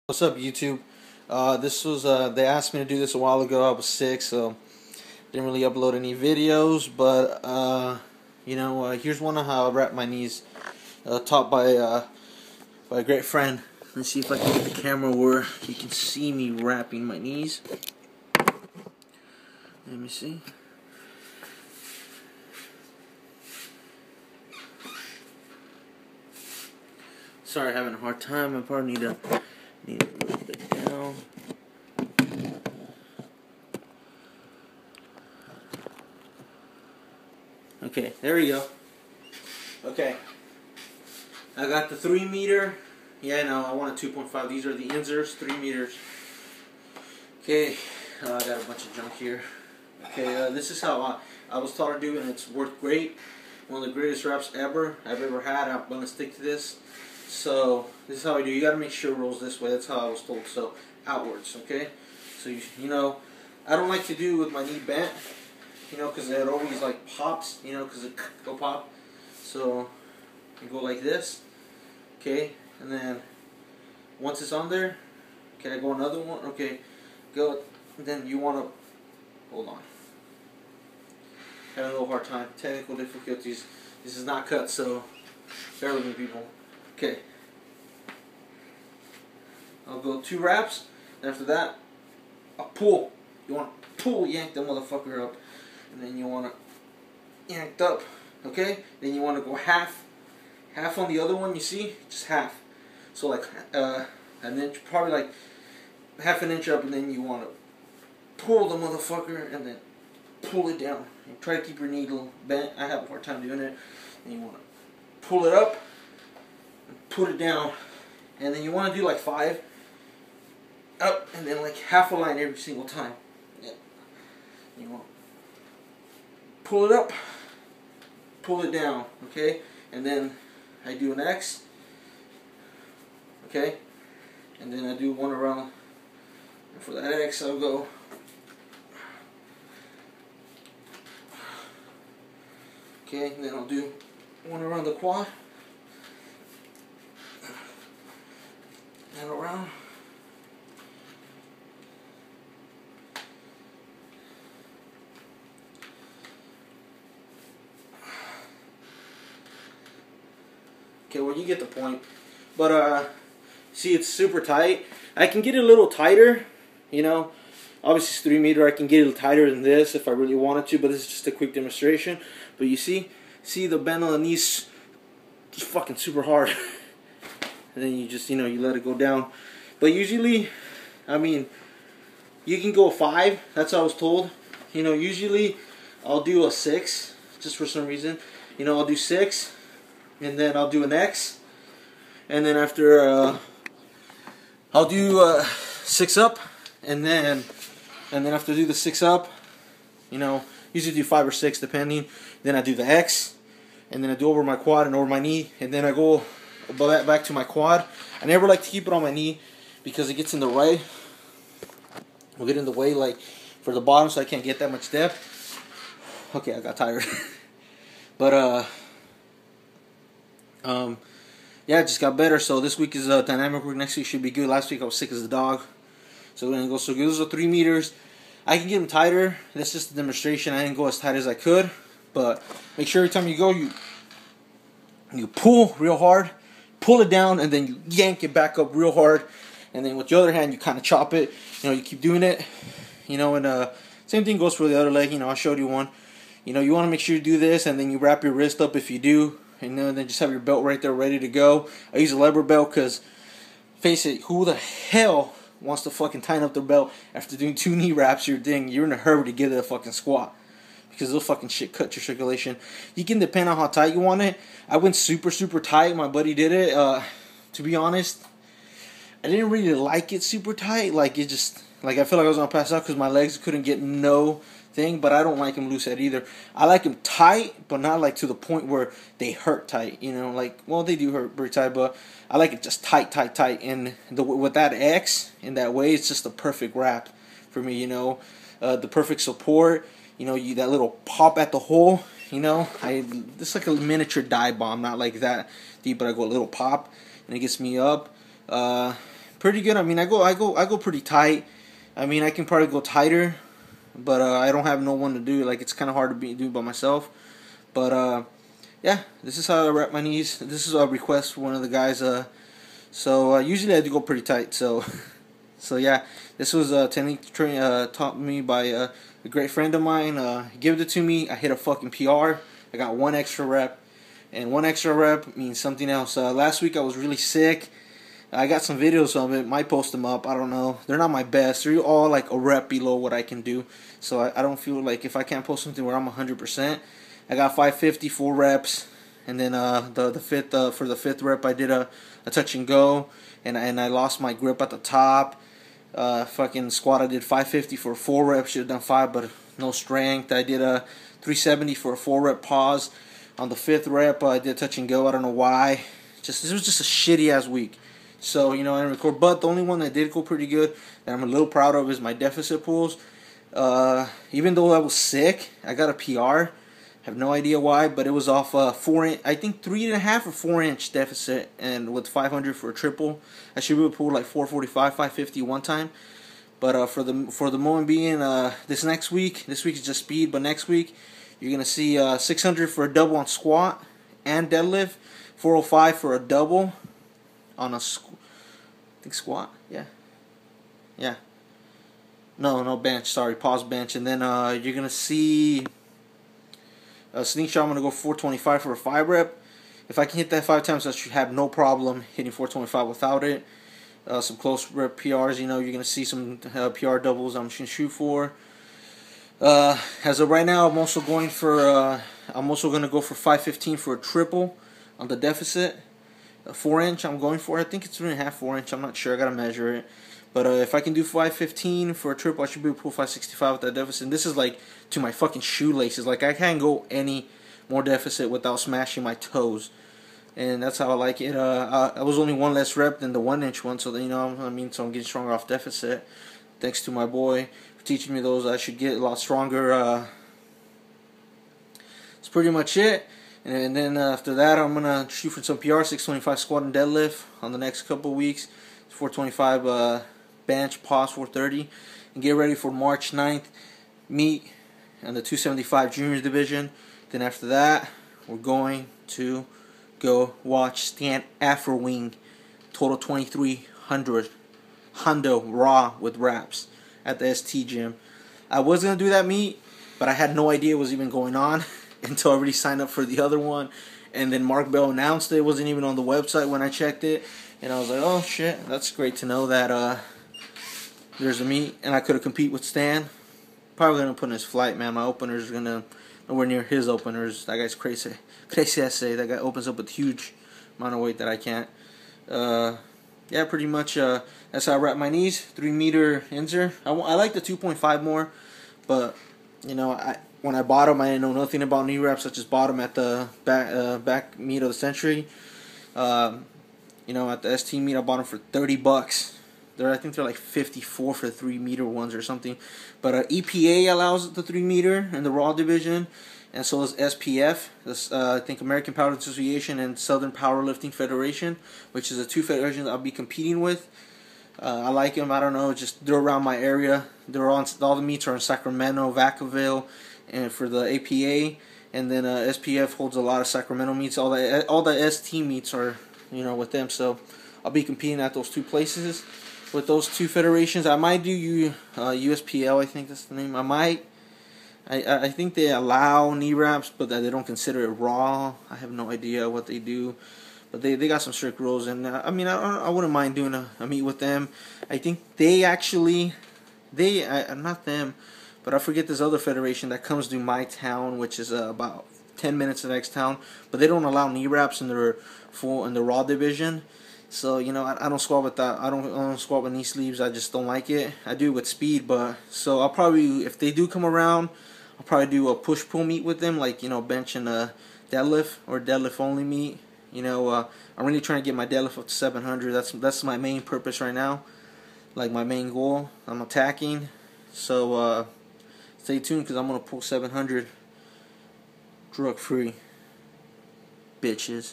What's up, YouTube? This was they asked me to do this a while ago. I was sick, so didn't really upload any videos. But here's one of how I wrap my knees, taught by a great friend. Let's see if I can get the camera where you can see me wrapping my knees. Let me see. Sorry, having a hard time. I probably need a little bit down. Okay, there we go. Okay, I got the 3 meter. Yeah, no, I want a 2.5. These are the inserts, 3 meters. Okay, I got a bunch of junk here. Okay, this is how I was taught to do it, and it's worked great. One of the greatest wraps I've ever had. I'm gonna stick to this. So this is how I do. You gotta make sure it rolls this way. That's how I was told. So outwards, okay. So I don't like to do with my knee bent, because it always like pops, because it go pop. So you go like this, okay, and then once it's on there, can I go another one? Okay, go. And then you wanna hold on. Having a little hard time. Technical difficulties. This is not cut, so bear with me, people. Okay. I'll go 2 wraps. And after that, I'll pull. You want to pull, yank the motherfucker up. And then you want to yank up. Okay? Then you want to go half. Half on the other one, you see? Just half. So like an inch, probably like half an inch up. And then you want to pull the motherfucker and then pull it down. And try to keep your needle bent. I have a hard time doing it. And you want to pull it up. Put it down, and then you want to do like 5 up, and then like half a line every single time. Yeah. You want to pull it up, pull it down, okay, and then I do an X, okay, and then I do one around. And for that X, I'll go. Okay, and then I'll do one around the quad. And around. Okay, well, you get the point. But see, it's super tight. I can get it a little tighter, obviously it's 3 meter. I can get it a little tighter than this if I really wanted to, but this is just a quick demonstration. But you see the bend on the knees just fucking super hard. And then you just, you let it go down. But usually, you can go 5. That's what I was told. Usually I'll do a 6, just for some reason. I'll do 6, and then I'll do an X. And then after, I'll do 6 up, and then after I do the 6 up, usually do 5 or 6 depending. Then I do the X, and then I do over my quad and over my knee, and then I go back to my quad. I never like to keep it on my knee because it gets in the way. Will get in the way like for the bottom, so I can't get that much depth. Okay, I got tired. But yeah, it just got better. So this week is dynamic work. Next week should be good. Last week I was sick as a dog, so we're gonna go so good. Those are 3 meters. I can get them tighter. That's just a demonstration. I didn't go as tight as I could, but make sure every time you go, you pull real hard. Pull it down, and then you yank it back up real hard, and then with the other hand you kind of chop it. You keep doing it. And same thing goes for the other leg. I showed you one. You want to make sure you do this, and then you wrap your wrist up if you do, and then just have your belt right there ready to go. I use a lever belt because, face it, who the hell wants to fucking tighten up their belt after doing 2 knee wraps? You're in a hurry to get it a fucking squat. Because they'll fucking shit cut your circulation. You can depend on how tight you want it. I went super, super tight. My buddy did it. To be honest, I didn't really like it super tight. I feel like I was gonna pass out because my legs couldn't get no thing. But I don't like them loose head either. I like them tight, but not like to the point where they hurt tight. Well, they do hurt pretty tight, but I like it just tight. And with that X in that way, it's just the perfect wrap for me. The perfect support. That little pop at the hole, it's like a miniature dive bomb, not like that deep, but I go a little pop, and it gets me up. Pretty good. I mean, I go pretty tight. I mean, I can probably go tighter, but I don't have no one to do it. Like, it's kind of hard to do by myself. But yeah, this is how I wrap my knees. This is a request for one of the guys. So usually I do go pretty tight. So so yeah, this was a technique taught me by a great friend of mine. He gave it to me. I hit a fucking PR. I got one extra rep, and one extra rep means something else. Last week I was really sick. I got some videos of it. Might post them up. I don't know. They're not my best. They're all like a rep below what I can do. So I don't feel like if I can't post something where I'm 100%. I got 550, 4 reps, and then the fifth for the fifth rep I did a touch and go, and I lost my grip at the top. Fucking squat I did 550 for 4 reps. Should have done 5, but no strength. I did a 370 for a 4 rep pause. On the fifth rep I did a touch and go. I don't know why. This was just a shitty ass week. So, you know, I didn't record. But the only one that did go pretty good that I'm a little proud of is my deficit pulls. Even though I was sick, I got a PR. Have no idea why, but it was off 4-inch, I think 3.5 or 4-inch deficit, and with 500 for a triple. I should be able to pull like 445, 550 one time. But for the moment being, this week is just speed. But next week, you're gonna see 600 for a double on squat and deadlift, 405 for a double on a squat, yeah. No bench. Sorry, pause bench, and then you're gonna see a slingshot. I'm gonna go 425 for a 5 rep. If I can hit that 5 times, I should have no problem hitting 425 without it. Some close rep PRs. You know, you're gonna see some PR doubles. I'm gonna shoot for. As of right now, I'm also going for. I'm also gonna go for 515 for a triple on the deficit. 4-inch I'm going for. I think it's 3.5, 4-inch. I'm not sure. I gotta measure it. But if I can do 515 for a triple, I should be able to pull 565 with that deficit. And this is like to my fucking shoelaces. Like, I can't go any more deficit without smashing my toes. And that's how I like it. I was only one less rep than the 1-inch one, so you know, I mean, so I'm getting stronger off deficit. Thanks to my boy for teaching me those. I should get a lot stronger. That's pretty much it. And then after that, I'm gonna shoot for some PR, 625 squat and deadlift on the next couple weeks. 425 bench, pause 430, and get ready for March 9th meet in the 275 junior division. Then after that, we're going to go watch Stan Afrowing, total 2300 Hundo raw with wraps at the ST gym. I was gonna do that meet, but I had no idea it was even going on until I already signed up for the other one. And then Mark Bell announced it. It wasn't even on the website when I checked it. And I was like, oh shit, that's great to know that there's a meet and I could have compete with Stan. Probably gonna put in his flight, man. My opener's gonna nowhere near his openers. That guy's crazy. Crazy essay. That guy opens up with huge amount of weight that I can't. Yeah, pretty much that's how I wrap my knees. 3-meter Inzer. I like the 2.5 more, but you know, when I bought them, I didn't know nothing about knee wraps. I just bought them at the back meet of the century. You know, at the ST meet, I bought them for $30. I think they're like 54 for the 3-meter ones or something. But EPA allows the 3-meter in the Raw division, and so does SPF. This, I think American Power Association and Southern Powerlifting Federation, which is the 2 federations I'll be competing with. I like them. I don't know, just they're around my area. They're on all the meets are in Sacramento, Vacaville, and for the APA, and then SPF holds a lot of Sacramento meets. All the ST meets are, you know, with them. So I'll be competing at those 2 places with those 2 federations. I might do USPL. I think that's the name. I think they allow knee wraps, but they don't consider it raw. I have no idea what they do. But they got some strict rules, and I mean, I wouldn't mind doing a meet with them. I think they actually, not them, but I forget this other federation that comes to my town, which is about 10 minutes to the next town. But they don't allow knee wraps in the Raw division. So you know, I don't squat with that. I don't squat with knee sleeves. I just don't like it. I do with speed, but so I'll probably, if they do come around, I'll probably do a push pull meet with them, like, you know, bench and deadlift or deadlift only meet. You know, I'm really trying to get my deadlift up to 700. That's my main purpose right now, like my main goal. I'm attacking. So stay tuned, because I'm gonna pull 700 drug free, bitches.